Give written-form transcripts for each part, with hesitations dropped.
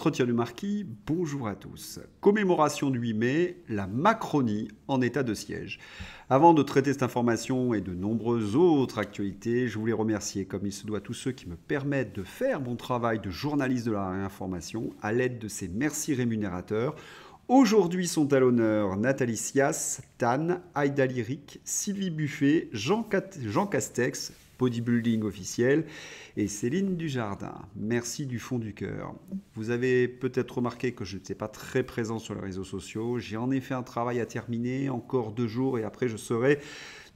Entretien du Marquis, bonjour à tous. Commémoration du 8 mai, la Macronie en état de siège. Avant de traiter cette information et de nombreuses autres actualités, je voulais remercier, comme il se doit, tous ceux qui me permettent de faire mon travail de journaliste de la réinformation à l'aide de ces merci rémunérateurs. Aujourd'hui sont à l'honneur Nathalie Sias, Tan, Aïda Lyric, Sylvie Buffet, Jean Castex, bodybuilding officiel, et Céline Dujardin. Merci du fond du cœur. Vous avez peut-être remarqué que je n'étais pas très présent sur les réseaux sociaux. J'ai en effet un travail à terminer, encore 2 jours, et après je serai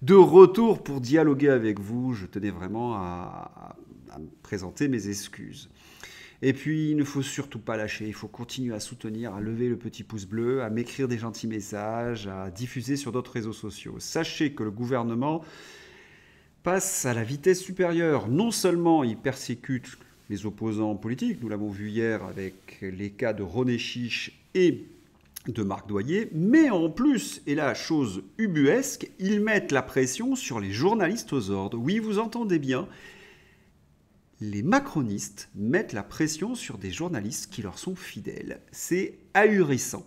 de retour pour dialoguer avec vous. Je tenais vraiment à me présenter mes excuses. Et puis, il ne faut surtout pas lâcher, il faut continuer à soutenir, à lever le petit pouce bleu, à m'écrire des gentils messages, à diffuser sur d'autres réseaux sociaux. Sachez que le gouvernement passe à la vitesse supérieure. Non seulement il persécute les opposants politiques, nous l'avons vu hier avec les cas de René Chiche et de Marc Doyer, mais en plus, et la chose ubuesque, ils mettent la pression sur les journalistes aux ordres. Oui, vous entendez bien, les macronistes mettent la pression sur des journalistes qui leur sont fidèles. C'est ahurissant.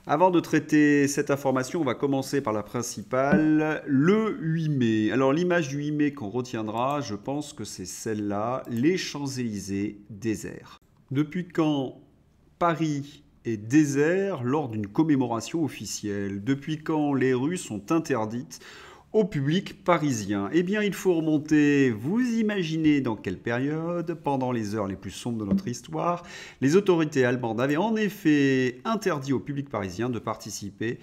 Avant de traiter cette information, on va commencer par la principale, le 8 mai. Alors l'image du 8 mai qu'on retiendra, je pense que c'est celle-là, les Champs-Élysées déserts. Depuis quand Paris est désert lors d'une commémoration officielle? Depuis quand les rues sont interdites au public parisien? Eh bien, il faut remonter, vous imaginez dans quelle période, pendant les heures les plus sombres de notre histoire, les autorités allemandes avaient en effet interdit au public parisien de participer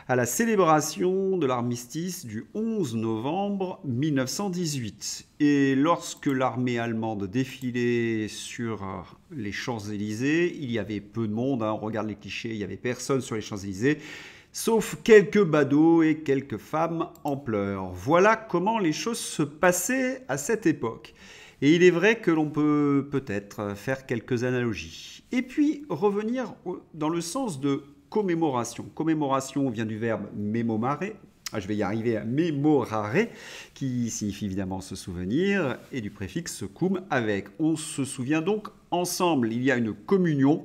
à la célébration de l'armistice du 11 novembre 1918. Et lorsque l'armée allemande défilait sur les Champs-Élysées, il y avait peu de monde, on regarde les clichés, il n'y avait personne sur les Champs-Élysées, sauf quelques badauds et quelques femmes en pleurs. Voilà comment les choses se passaient à cette époque. Et il est vrai que l'on peut peut-être faire quelques analogies. Et puis revenir dans le sens de commémoration. Commémoration vient du verbe mémorare, je vais y arriver à mémorare, qui signifie évidemment se souvenir, et du préfixe cum avec. On se souvient donc ensemble, il y a une communion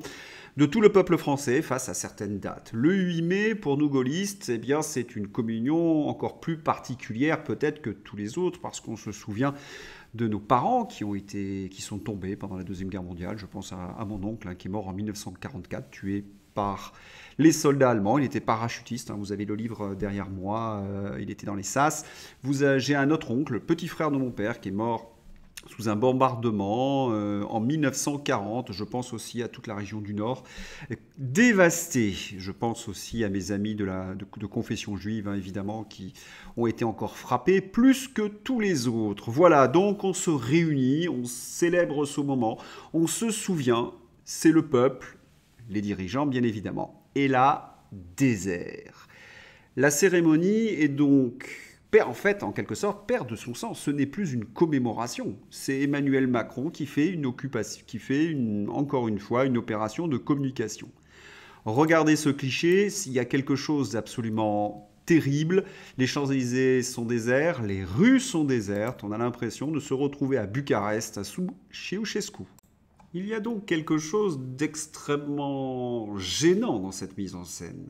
de tout le peuple français face à certaines dates. Le 8 mai, pour nous gaullistes, eh bien, c'est une communion encore plus particulière peut-être que tous les autres, parce qu'on se souvient de nos parents qui sont tombés pendant la Deuxième Guerre mondiale. Je pense à mon oncle qui est mort en 1944, tué par les soldats allemands. Il était parachutiste, vous avez le livre derrière moi, il était dans les SAS. J'ai un autre oncle, le petit frère de mon père, qui est mort sous un bombardement en 1940. Je pense aussi à toute la région du Nord, dévastée. Je pense aussi à mes amis de confession juive, évidemment, qui ont été encore frappés plus que tous les autres. Voilà, donc on se réunit, on célèbre ce moment, on se souvient, c'est le peuple, les dirigeants bien évidemment. Et là, désert. La cérémonie est donc en fait, en quelque sorte, perd de son sens. Ce n'est plus une commémoration. C'est Emmanuel Macron qui fait encore une fois une opération de communication. Regardez ce cliché, s'il y a quelque chose d'absolument terrible, les Champs-Élysées sont déserts, les rues sont désertes, on a l'impression de se retrouver à Bucarest, sous Ceausescu. Il y a donc quelque chose d'extrêmement gênant dans cette mise en scène.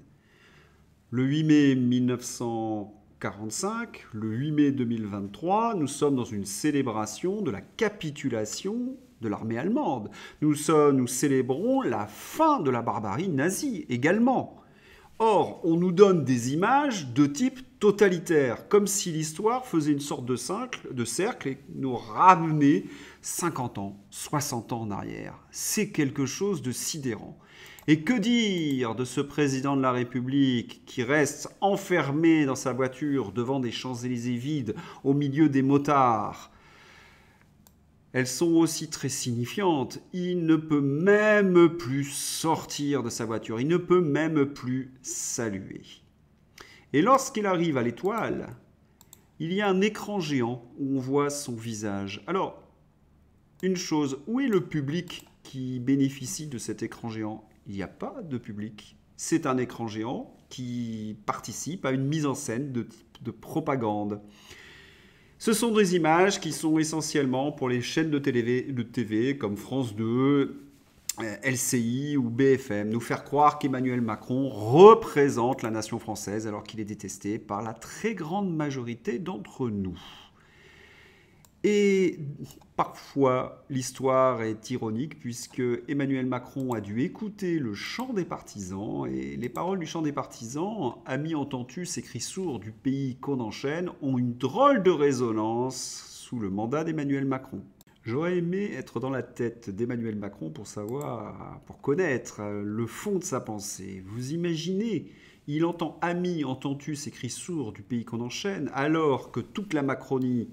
Le 8 mai 1945, le 8 mai 2023, nous sommes dans une célébration de la capitulation de l'armée allemande. Nous célébrons la fin de la barbarie nazie également. Or, on nous donne des images de type totalitaire, comme si l'histoire faisait une sorte de cercle et nous ramenait 50 ans, 60 ans en arrière. C'est quelque chose de sidérant. Et que dire de ce président de la République qui reste enfermé dans sa voiture devant des Champs-Élysées vides au milieu des motards? Elles sont aussi très signifiantes. Il ne peut même plus sortir de sa voiture. Il ne peut même plus saluer. Et lorsqu'il arrive à l'Étoile, il y a un écran géant où on voit son visage. Alors, une chose, où est le public qui bénéficie de cet écran géant? Il n'y a pas de public. C'est un écran géant qui participe à une mise en scène de propagande. Ce sont des images qui sont essentiellement pour les chaînes de TV comme France 2 LCI ou BFM, nous faire croire qu'Emmanuel Macron représente la nation française alors qu'il est détesté par la très grande majorité d'entre nous. Et parfois, l'histoire est ironique puisque Emmanuel Macron a dû écouter le chant des partisans et les paroles du chant des partisans, amis entends-tu, ces cris sourds du pays qu'on enchaîne, ont une drôle de résonance sous le mandat d'Emmanuel Macron. J'aurais aimé être dans la tête d'Emmanuel Macron pour savoir, pour connaître le fond de sa pensée. Vous imaginez, il entend amis entends-tu, ces cris sourds du pays qu'on enchaîne, alors que toute la Macronie,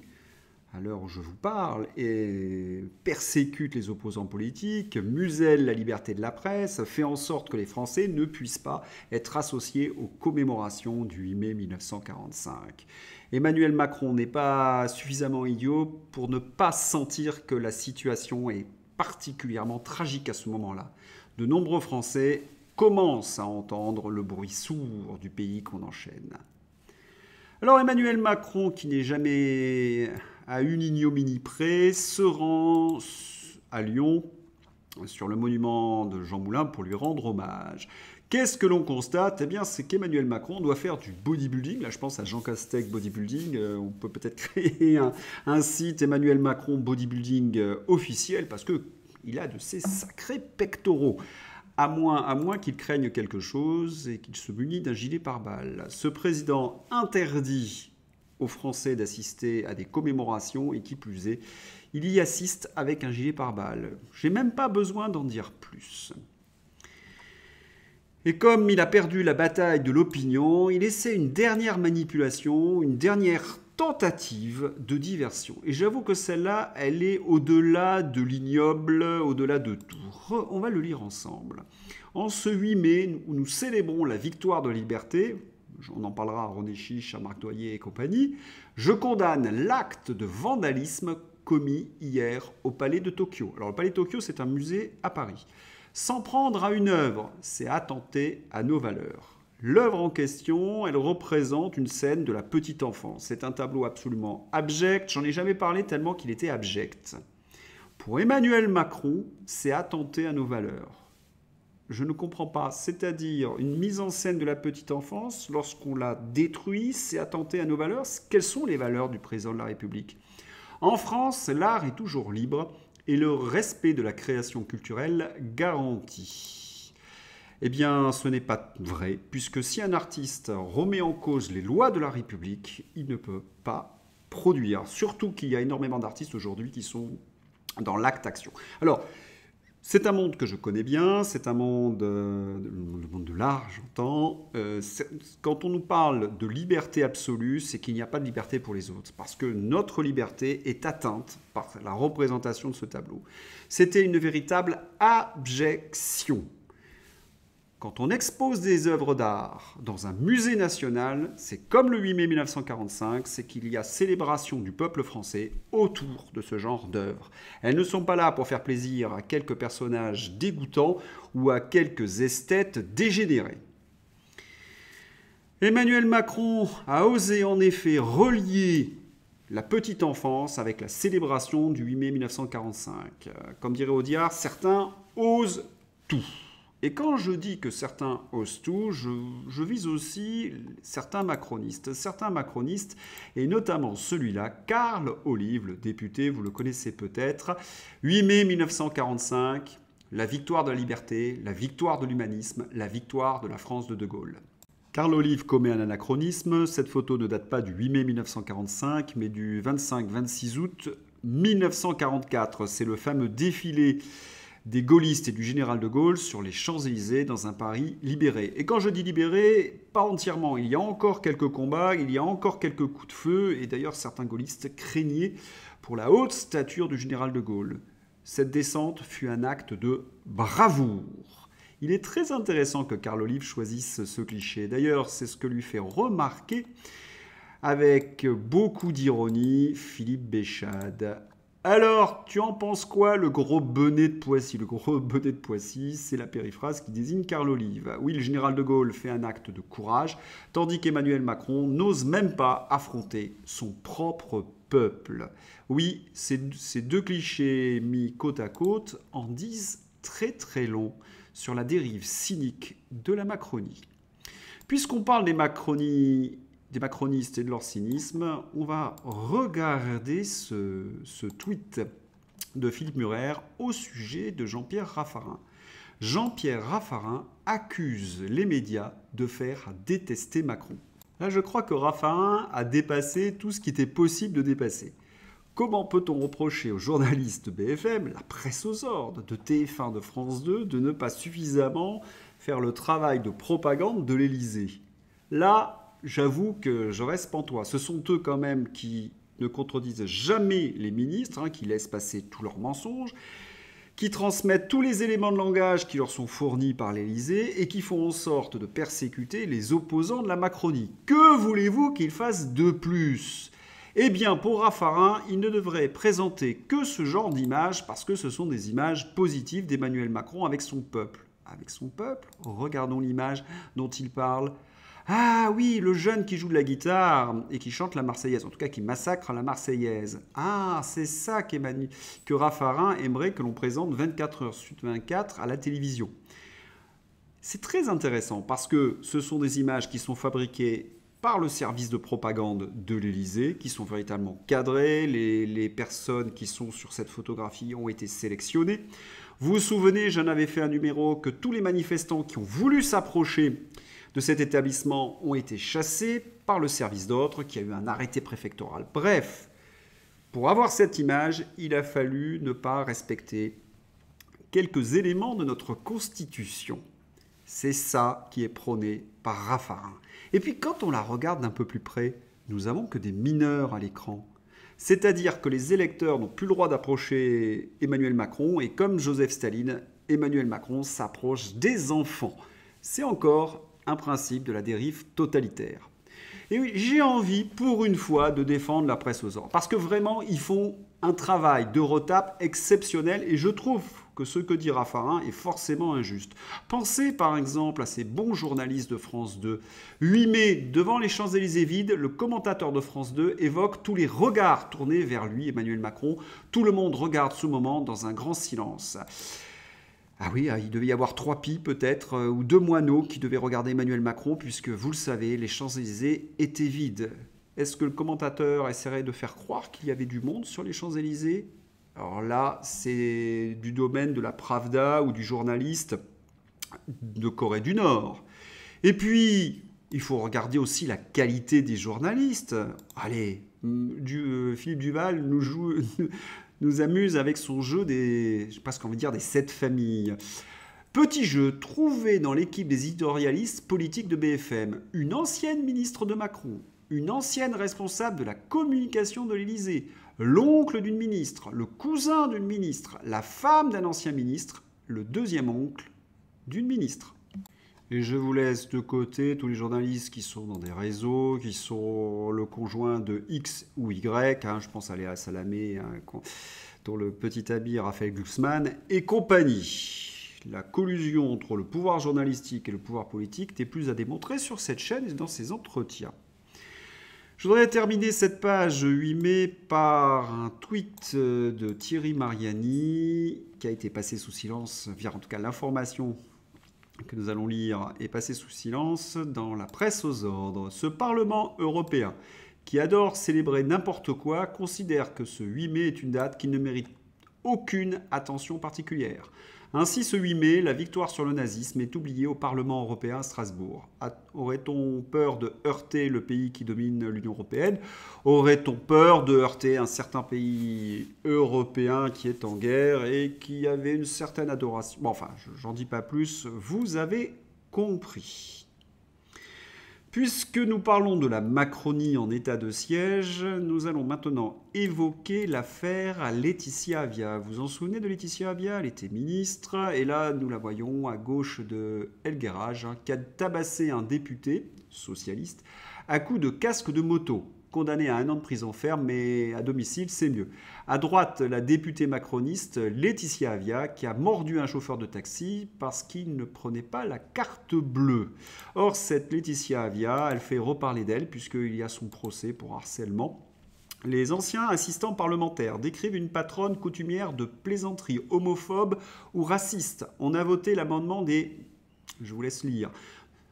à l'heure où je vous parle, et persécute les opposants politiques, muselle la liberté de la presse, fait en sorte que les Français ne puissent pas être associés aux commémorations du 8 mai 1945. Emmanuel Macron n'est pas suffisamment idiot pour ne pas sentir que la situation est particulièrement tragique à ce moment-là. De nombreux Français commencent à entendre le bruit sourd du pays qu'on enchaîne. Alors Emmanuel Macron, qui n'est jamais à une ignominie près, se rend à Lyon sur le monument de Jean Moulin pour lui rendre hommage. Qu'est-ce que l'on constate? Eh bien, c'est qu'Emmanuel Macron doit faire du bodybuilding. Là, je pense à Jean Castex Bodybuilding. On peut peut-être créer un site Emmanuel Macron Bodybuilding officiel parce qu'il a de ces sacrés pectoraux. À moins qu'il craigne quelque chose et qu'il se munit d'un gilet pare-balles. Ce président interdit aux Français d'assister à des commémorations et qui plus est, il y assiste avec un gilet pare-balles. J'ai même pas besoin d'en dire plus. Et comme il a perdu la bataille de l'opinion, il essaie une dernière manipulation, une dernière tentative de diversion. Et j'avoue que celle-là, elle est au-delà de l'ignoble, au-delà de tout. On va le lire ensemble. En ce 8 mai, où nous célébrons la victoire de la liberté, on en parlera à René Chiche, à Marc Doyer et compagnie, je condamne l'acte de vandalisme commis hier au Palais de Tokyo. Alors le Palais de Tokyo, c'est un musée à Paris. S'en prendre à une œuvre, c'est attenter à nos valeurs. L'œuvre en question, elle représente une scène de la petite enfance. C'est un tableau absolument abject. J'en ai jamais parlé tellement qu'il était abject. Pour Emmanuel Macron, c'est attenter à nos valeurs. Je ne comprends pas. C'est-à-dire une mise en scène de la petite enfance, lorsqu'on la détruit, c'est attenter à nos valeurs. Quelles sont les valeurs du président de la République? En France, l'art est toujours libre et le respect de la création culturelle garanti. Eh bien, ce n'est pas vrai, puisque si un artiste remet en cause les lois de la République, il ne peut pas produire. Surtout qu'il y a énormément d'artistes aujourd'hui qui sont dans l'acte-action. Alors, c'est un monde que je connais bien, c'est un monde, le monde de l'art, j'entends. Quand on nous parle de liberté absolue, c'est qu'il n'y a pas de liberté pour les autres, parce que notre liberté est atteinte par la représentation de ce tableau. C'était une véritable abjection. Quand on expose des œuvres d'art dans un musée national, c'est comme le 8 mai 1945, c'est qu'il y a célébration du peuple français autour de ce genre d'œuvres. Elles ne sont pas là pour faire plaisir à quelques personnages dégoûtants ou à quelques esthètes dégénérés. Emmanuel Macron a osé en effet relier la petite enfance avec la célébration du 8 mai 1945. Comme dirait Audiard, certains osent tout. Et quand je dis que certains osent tout, je vise aussi certains macronistes, et notamment celui-là, Carl Olive, le député, vous le connaissez peut-être, 8 mai 1945, la victoire de la liberté, la victoire de l'humanisme, la victoire de la France de De Gaulle. Carl Olive commet un anachronisme, cette photo ne date pas du 8 mai 1945, mais du 25-26 août 1944, c'est le fameux défilé des gaullistes et du général de Gaulle sur les Champs-Élysées dans un Paris libéré. Et quand je dis libéré, pas entièrement. Il y a encore quelques combats, il y a encore quelques coups de feu, et d'ailleurs certains gaullistes craignaient pour la haute stature du général de Gaulle. Cette descente fut un acte de bravoure. Il est très intéressant que Carl Olive choisisse ce cliché. D'ailleurs, c'est ce que lui fait remarquer avec beaucoup d'ironie Philippe Béchade. Alors, tu en penses quoi, le gros bonnet de Poissy? Le gros bonnet de Poissy, c'est la périphrase qui désigne Carl Olive. Oui, le général de Gaulle fait un acte de courage, tandis qu'Emmanuel Macron n'ose même pas affronter son propre peuple. Oui, ces deux clichés mis côte à côte en disent très très long sur la dérive cynique de la Macronie. Puisqu'on parle des macronistes et de leur cynisme, on va regarder ce tweet de Philippe Murer au sujet de Jean-Pierre Raffarin. Jean-Pierre Raffarin accuse les médias de faire détester Macron. Là, je crois que Raffarin a dépassé tout ce qui était possible de dépasser. Comment peut-on reprocher aux journalistes de BFM, la presse aux ordres, de TF1, de France 2, de ne pas suffisamment faire le travail de propagande de l'Élysée? Là, j'avoue que je reste pantois. Ce sont eux quand même qui ne contredisent jamais les ministres, qui laissent passer tous leurs mensonges, qui transmettent tous les éléments de langage qui leur sont fournis par l'Élysée et qui font en sorte de persécuter les opposants de la Macronie. Que voulez-vous qu'ils fassent de plus ? Eh bien, pour Raffarin, il ne devrait présenter que ce genre d'images parce que ce sont des images positives d'Emmanuel Macron avec son peuple. Avec son peuple, regardons l'image dont il parle. Ah oui, le jeune qui joue de la guitare et qui chante la Marseillaise, en tout cas qui massacre la Marseillaise. Ah, c'est ça que Raffarin aimerait que l'on présente 24 heures sur 24 à la télévision. C'est très intéressant parce que ce sont des images qui sont fabriquées par le service de propagande de l'Élysée, qui sont véritablement cadrées. Les personnes qui sont sur cette photographie ont été sélectionnées. Vous vous souvenez, j'en avais fait un numéro que tous les manifestants qui ont voulu s'approcher de cet établissement ont été chassés par le service d'ordre qui a eu un arrêté préfectoral. Bref, pour avoir cette image, il a fallu ne pas respecter quelques éléments de notre Constitution. C'est ça qui est prôné par Raffarin. Et puis quand on la regarde d'un peu plus près, nous avons que des mineurs à l'écran. C'est-à-dire que les électeurs n'ont plus le droit d'approcher Emmanuel Macron et comme Joseph Staline, Emmanuel Macron s'approche des enfants. C'est encore un principe de la dérive totalitaire. Et oui, j'ai envie, pour une fois, de défendre la presse aux ordres. Parce que vraiment, ils font un travail de retape exceptionnel et je trouve que ce que dit Raffarin est forcément injuste. Pensez par exemple à ces bons journalistes de France 2. 8 mai, devant les Champs-Élysées vides, le commentateur de France 2 évoque tous les regards tournés vers lui, Emmanuel Macron. Tout le monde regarde ce moment dans un grand silence. Ah oui, il devait y avoir 3 pies peut-être, ou 2 moineaux qui devaient regarder Emmanuel Macron, puisque vous le savez, les Champs-Élysées étaient vides. Est-ce que le commentateur essaierait de faire croire qu'il y avait du monde sur les Champs-Élysées ? Alors là, c'est du domaine de la Pravda ou du journaliste de Corée du Nord. Et puis, il faut regarder aussi la qualité des journalistes. Allez, Philippe Duval nous amuse avec son jeu je sais pas ce qu'on veut dire, des 7 familles. Petit jeu trouvé dans l'équipe des éditorialistes politiques de BFM. Une ancienne ministre de Macron, une ancienne responsable de la communication de l'Élysée, l'oncle d'une ministre, le cousin d'une ministre, la femme d'un ancien ministre, le deuxième oncle d'une ministre. Et je vous laisse de côté tous les journalistes qui sont dans des réseaux, qui sont le conjoint de X ou Y, je pense à Léa Salamé, dont le petit habit Raphaël Glucksmann et compagnie. La collusion entre le pouvoir journalistique et le pouvoir politique n'est plus à démontrer sur cette chaîne et dans ses entretiens. Je voudrais terminer cette page 8 mai par un tweet de Thierry Mariani qui a été passé sous silence, en tout cas l'information que nous allons lire est passée sous silence dans la presse aux ordres. Ce Parlement européen, qui adore célébrer n'importe quoi, considère que ce 8 mai est une date qui ne mérite aucune attention particulière. Ainsi, ce 8 mai, la victoire sur le nazisme est oubliée au Parlement européen à Strasbourg. Aurait-on peur de heurter le pays qui domine l'Union européenne? Aurait-on peur de heurter un certain pays européen qui est en guerre et qui avait une certaine adoration? Bon, enfin, j'en dis pas plus, vous avez compris. Puisque nous parlons de la Macronie en état de siège, nous allons maintenant évoquer l'affaire Laetitia Avia. Vous vous en souvenez de Laetitia Avia? Elle était ministre, et là nous la voyons à gauche de El Guerraj, qui a tabassé un député socialiste à coups de casque de moto. Condamné à 1 an de prison ferme, mais à domicile, c'est mieux. À droite, la députée macroniste Laetitia Avia, qui a mordu un chauffeur de taxi parce qu'il ne prenait pas la carte bleue. Or, cette Laetitia Avia, elle fait reparler d'elle, puisqu'il y a son procès pour harcèlement. Les anciens assistants parlementaires décrivent une patronne coutumière de plaisanteries homophobes ou racistes. On a voté l'amendement des... Je vous laisse lire.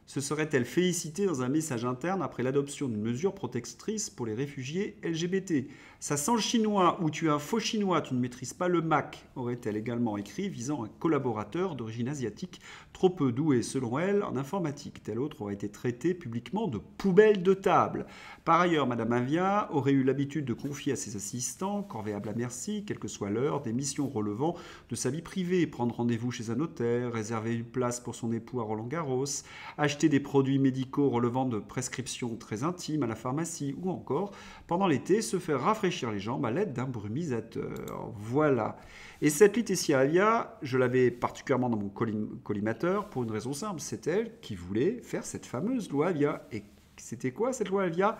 Se serait-elle félicitée dans un message interne après l'adoption d'une mesure protectrice pour les réfugiés LGBT? Ça sent le chinois ou tu es un faux chinois, tu ne maîtrises pas le Mac, aurait-elle également écrit, visant un collaborateur d'origine asiatique trop peu doué selon elle en informatique. Tel autre aurait été traité publiquement de poubelle de table. Par ailleurs, Madame Avia aurait eu l'habitude de confier à ses assistants, corvéables à merci, quelle que soit l'heure, des missions relevant de sa vie privée, prendre rendez-vous chez un notaire, réserver une place pour son époux à Roland-Garros, acheter des produits médicaux relevant de prescriptions très intimes à la pharmacie ou encore, pendant l'été, se faire rafraîchir les jambes à l'aide d'un brumisateur. Voilà. Et cette Laetitia Avia, je l'avais particulièrement dans mon collimateur pour une raison simple, c'est elle qui voulait faire cette fameuse loi Avia. Et c'était quoi cette loi Avia?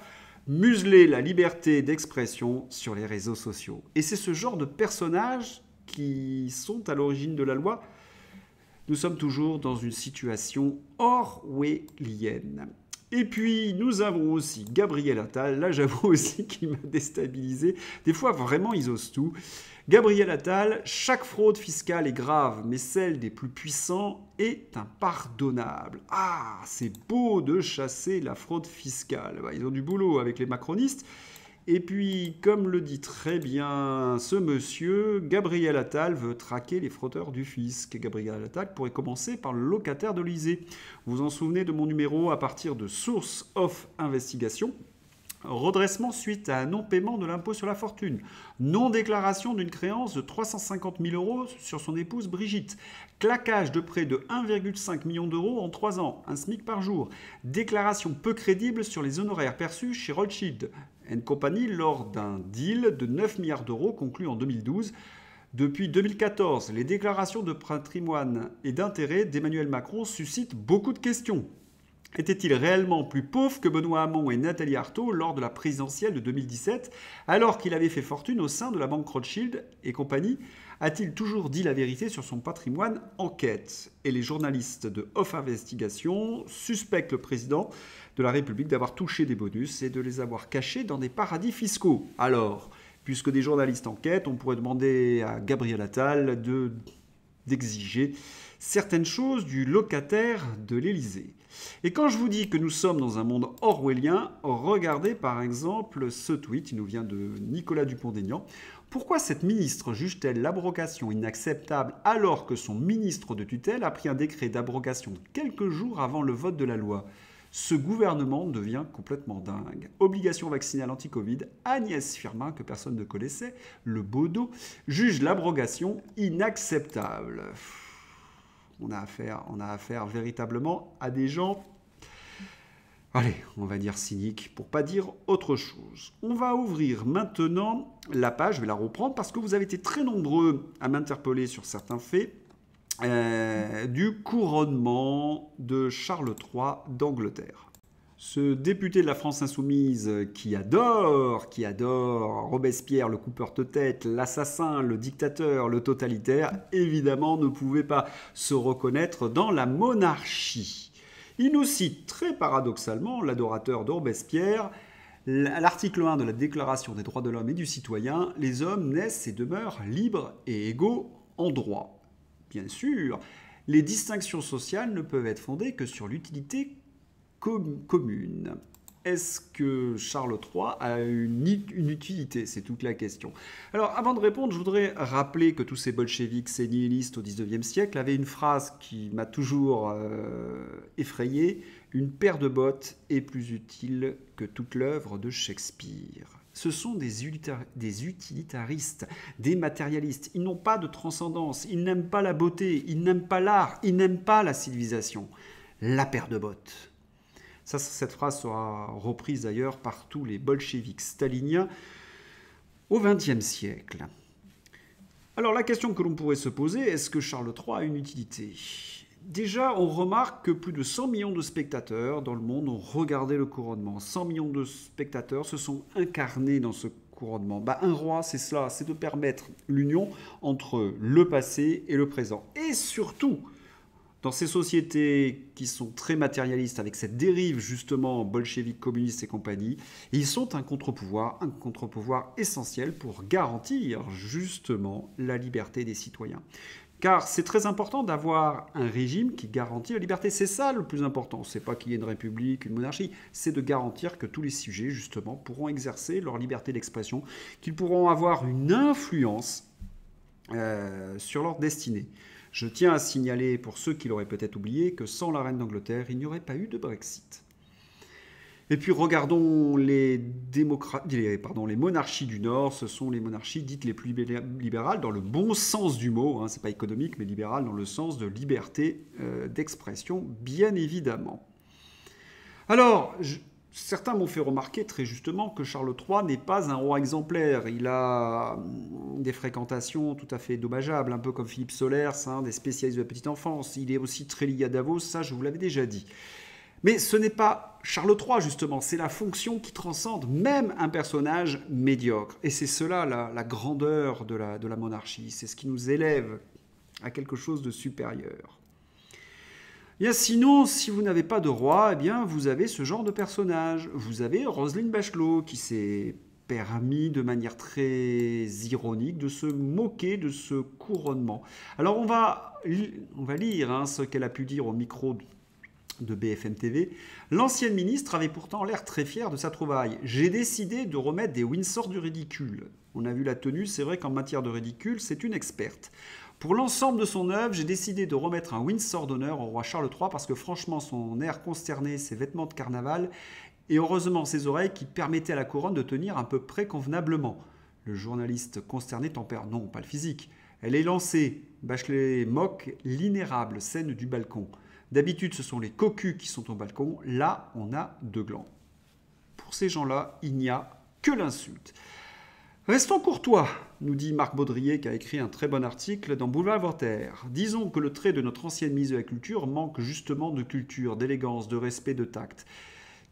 Museler la liberté d'expression sur les réseaux sociaux. Et c'est ce genre de personnages qui sont à l'origine de la loi. Nous sommes toujours dans une situation orwellienne. Et puis, nous avons aussi Gabriel Attal. Là, j'avoue aussi qu'il m'a déstabilisé. Des fois, vraiment, ils osent tout. Gabriel Attal, chaque fraude fiscale est grave, mais celle des plus puissants est impardonnable. Ah, c'est beau de chasser la fraude fiscale. Ils ont du boulot avec les macronistes. Et puis, comme le dit très bien ce monsieur, Gabriel Attal veut traquer les fraudeurs du fisc. Gabriel Attal pourrait commencer par le locataire de l'Élysée. Vous vous en souvenez de mon numéro à partir de Source of Investigation? Redressement suite à un non-paiement de l'impôt sur la fortune. Non-déclaration d'une créance de 350 000 euros sur son épouse Brigitte. Claquage de près de 1,5 million d'euros en 3 ans, un SMIC par jour. Déclaration peu crédible sur les honoraires perçus chez Rothschild & Company lors d'un deal de 9 milliards d'euros conclu en 2012. Depuis 2014, les déclarations de patrimoine et d'intérêt d'Emmanuel Macron suscitent beaucoup de questions. Était-il réellement plus pauvre que Benoît Hamon et Nathalie Arthaud lors de la présidentielle de 2017, alors qu'il avait fait fortune au sein de la banque Rothschild et compagnie? A-t-il toujours dit la vérité sur son patrimoine? Enquête. Et les journalistes de Off Investigation suspectent le président de la République d'avoir touché des bonus et de les avoir cachés dans des paradis fiscaux. Alors, puisque des journalistes enquêtent, on pourrait demander à Gabriel Attal d'exiger certaines choses du locataire de l'Élysée. Et quand je vous dis que nous sommes dans un monde orwellien, regardez par exemple ce tweet, il nous vient de Nicolas Dupont-Aignan. Pourquoi cette ministre juge-t-elle l'abrogation inacceptable alors que son ministre de tutelle a pris un décret d'abrogation quelques jours avant le vote de la loi? Ce gouvernement devient complètement dingue. Obligation vaccinale anti-Covid, Agnès Firmin, que personne ne connaissait, le Bodo, juge l'abrogation inacceptable. On a affaire véritablement à des gens, allez, on va dire cyniques, pour pas dire autre chose. On va ouvrir maintenant la page, je vais la reprendre, parce que vous avez été très nombreux à m'interpeller sur certains faits du couronnement de Charles III d'Angleterre. Ce député de la France insoumise qui adore Robespierre, le coupeur de tête, l'assassin, le dictateur, le totalitaire, évidemment ne pouvait pas se reconnaître dans la monarchie. Il nous cite très paradoxalement l'adorateur de Robespierre, l'article 1 de la Déclaration des droits de l'homme et du citoyen, les hommes naissent et demeurent libres et égaux en droit. Bien sûr, les distinctions sociales ne peuvent être fondées que sur l'utilité commune. Est-ce que Charles III a une utilité? C'est toute la question. Alors, avant de répondre, je voudrais rappeler que tous ces bolcheviks, ces nihilistes au XIXe siècle avaient une phrase qui m'a toujours effrayé. Une paire de bottes est plus utile que toute l'œuvre de Shakespeare. Ce sont des utilitaristes, des matérialistes. Ils n'ont pas de transcendance, ils n'aiment pas la beauté, ils n'aiment pas l'art, ils n'aiment pas la civilisation. La paire de bottes. Cette phrase sera reprise d'ailleurs par tous les bolcheviks staliniens au XXe siècle. Alors la question que l'on pourrait se poser, est-ce que Charles III a une utilité? Déjà, on remarque que plus de 100 millions de spectateurs dans le monde ont regardé le couronnement. 100 millions de spectateurs se sont incarnés dans ce couronnement. Un roi, c'est cela, c'est de permettre l'union entre le passé et le présent. Et surtout, Dans ces sociétés qui sont très matérialistes, avec cette dérive justement bolchevique, communiste et compagnie, ils sont un contre-pouvoir essentiel pour garantir justement la liberté des citoyens. Car c'est très important d'avoir un régime qui garantit la liberté. C'est ça le plus important. C'est pas qu'il y ait une république, une monarchie. C'est de garantir que tous les sujets, justement, pourront exercer leur liberté d'expression, qu'ils pourront avoir une influence sur leur destinée. Je tiens à signaler, pour ceux qui l'auraient peut-être oublié, que sans la reine d'Angleterre, il n'y aurait pas eu de Brexit. Et puis regardons les monarchies du Nord, ce sont les monarchies dites les plus libérales dans le bon sens du mot, hein, c'est pas économique, mais libéral dans le sens de liberté d'expression, bien évidemment. Alors, certains m'ont fait remarquer très justement que Charles III n'est pas un roi exemplaire. Il a des fréquentations tout à fait dommageables, un peu comme Philippe Solers, hein, des spécialistes de la petite enfance. Il est aussi très lié à Davos, ça je vous l'avais déjà dit. Mais ce n'est pas Charles III, justement, c'est la fonction qui transcende même un personnage médiocre. Et c'est cela la grandeur de la monarchie, c'est ce qui nous élève à quelque chose de supérieur. Bien, sinon, si vous n'avez pas de roi, eh bien, vous avez ce genre de personnage. Vous avez Roselyne Bachelot qui s'est permis de manière très ironique de se moquer de ce couronnement. Alors on va lire hein, ce qu'elle a pu dire au micro de BFM TV. L'ancienne ministre avait pourtant l'air très fière de sa trouvaille. J'ai décidé de remettre des Windsor du ridicule. On a vu la tenue, c'est vrai qu'en matière de ridicule, c'est une experte. Pour l'ensemble de son œuvre, j'ai décidé de remettre un Windsor d'honneur au roi Charles III parce que franchement, son air consterné, ses vêtements de carnaval et heureusement ses oreilles qui permettaient à la couronne de tenir à peu près convenablement. Le journaliste consterné tempère, non, pas le physique. Elle est lancée. Bachelet moque l'inérable scène du balcon. D'habitude, ce sont les cocus qui sont au balcon. Là, on a deux glands. Pour ces gens-là, il n'y a que l'insulte. Restons courtois, nous dit Marc Baudrier, qui a écrit un très bon article dans Boulevard Voltaire. Disons que le trait de notre ancienne ministre de la Culture manque justement de culture, d'élégance, de respect, de tact.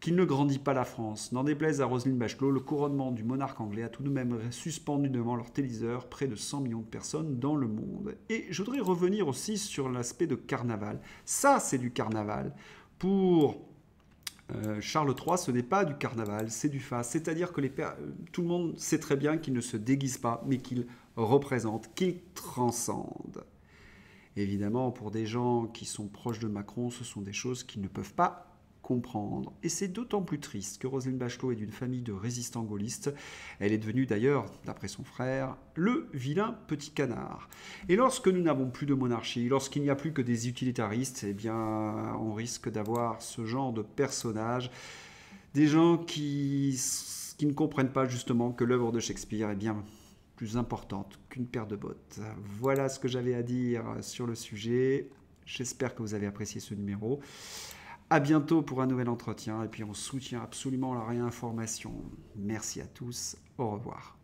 Qu'il ne grandit pas la France. N'en déplaise à Roselyne Bachelot, le couronnement du monarque anglais a tout de même suspendu devant leur téléviseur près de 100 millions de personnes dans le monde. Et je voudrais revenir aussi sur l'aspect de carnaval. Ça, c'est du carnaval. Pour Charles III, ce n'est pas du carnaval, c'est du faste. C'est-à-dire que tout le monde sait très bien qu'il ne se déguise pas, mais qu'il représente, qu'il transcende. Évidemment, pour des gens qui sont proches de Macron, ce sont des choses qu'ils ne peuvent pas comprendre. Et c'est d'autant plus triste que Roselyne Bachelot est d'une famille de résistants gaullistes. Elle est devenue d'ailleurs, d'après son frère, le vilain petit canard. Et lorsque nous n'avons plus de monarchie, lorsqu'il n'y a plus que des utilitaristes, eh bien, on risque d'avoir ce genre de personnages, des gens qui ne comprennent pas justement que l'œuvre de Shakespeare est bien plus importante qu'une paire de bottes. Voilà ce que j'avais à dire sur le sujet. J'espère que vous avez apprécié ce numéro. À bientôt pour un nouvel entretien et puis on soutient absolument la réinformation. Merci à tous, au revoir.